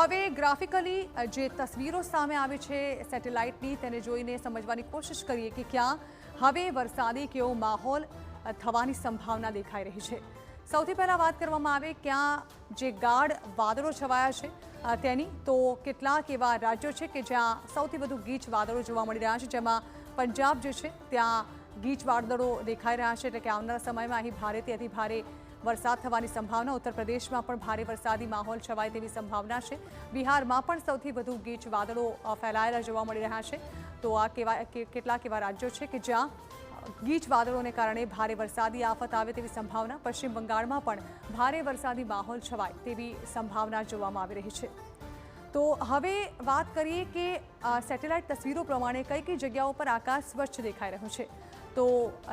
હવે ગ્રાફિકલી જે તસવીરો સામે આવી છે સેટેલાઇટની તેને જોઈને સમજવાની કોશિશ કરીએ કે ક્યાં હવે વરસાદી કેવો માહોલ થવાની સંભાવના દેખાઈ રહી છે। સૌથી પહેલાં વાત કરવામાં આવે ક્યાં જે ગાઢ વાદળો છવાયા છે તેની, તો કેટલાક એવા રાજ્યો છે કે જ્યાં સૌથી વધુ ગીચ વાદળો જોવા મળી રહ્યા છે, જેમાં પંજાબ જે છે ત્યાં ગીચ વાદળો દેખાઈ રહ્યા છે, એટલે કે આવનારા સમયમાં અહીં ભારેથી અતિ ભારે વરસાદ થવાની સંભાવના। ઉત્તર પ્રદેશમાં પણ ભારે વરસાદી માહોલ છવાય તેવી સંભાવના છે। બિહારમાં પણ સૌથી વધુ ગીચ વાદળો ફેલાયેલા જોવા મળી રહ્યા છે। તો આ કેટલાક એવા રાજ્યો છે કે જ્યાં ગીચ વાદળોને કારણે ભારે વરસાદી આફત આવે તેવી સંભાવના। પશ્ચિમ બંગાળમાં પણ ભારે વરસાદી માહોલ છવાય તેવી સંભાવના જોવામાં આવી રહી છે। તો હવે વાત કરીએ કે સેટેલાઇટ તસવીરો પ્રમાણે કઈ કઈ જગ્યાઓ પર આકાશ સ્વચ્છ દેખાઈ રહ્યું છે। તો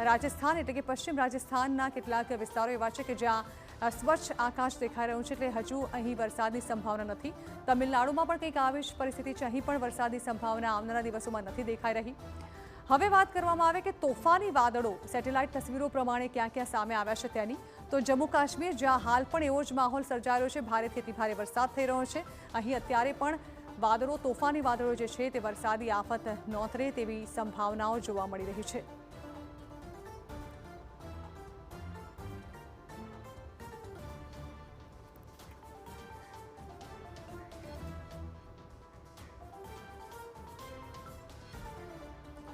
રાજસ્થાન એટલે કે પશ્ચિમ રાજસ્થાનના કેટલાક વિસ્તારો એવા છે કે જ્યાં સ્વચ્છ આકાશ દેખાઈ રહ્યું છે, એટલે હજુ અહીં વરસાદની સંભાવના નથી। તમિલનાડુમાં પણ કંઈક આવી જ પરિસ્થિતિ છે, અહીં પણ વરસાદની સંભાવના આવનારા દિવસોમાં નથી દેખાઈ રહી। હવે વાત કરવામાં આવે કે તોફાની વાદળો સેટેલાઇટ તસવીરો પ્રમાણે ક્યાં ક્યાં સામે આવ્યા છે તેની, તો જમ્મુ કાશ્મીર જ્યાં હાલ પણ એવો જ માહોલ સર્જાયો છે, ભારેથી અતિ ભારે વરસાદ થઈ રહ્યો છે, અહીં અત્યારે પણ વાદળો તોફાની વાદળો જે છે તે વરસાદી આફત નોંધે તેવી સંભાવનાઓ જોવા મળી રહી છે।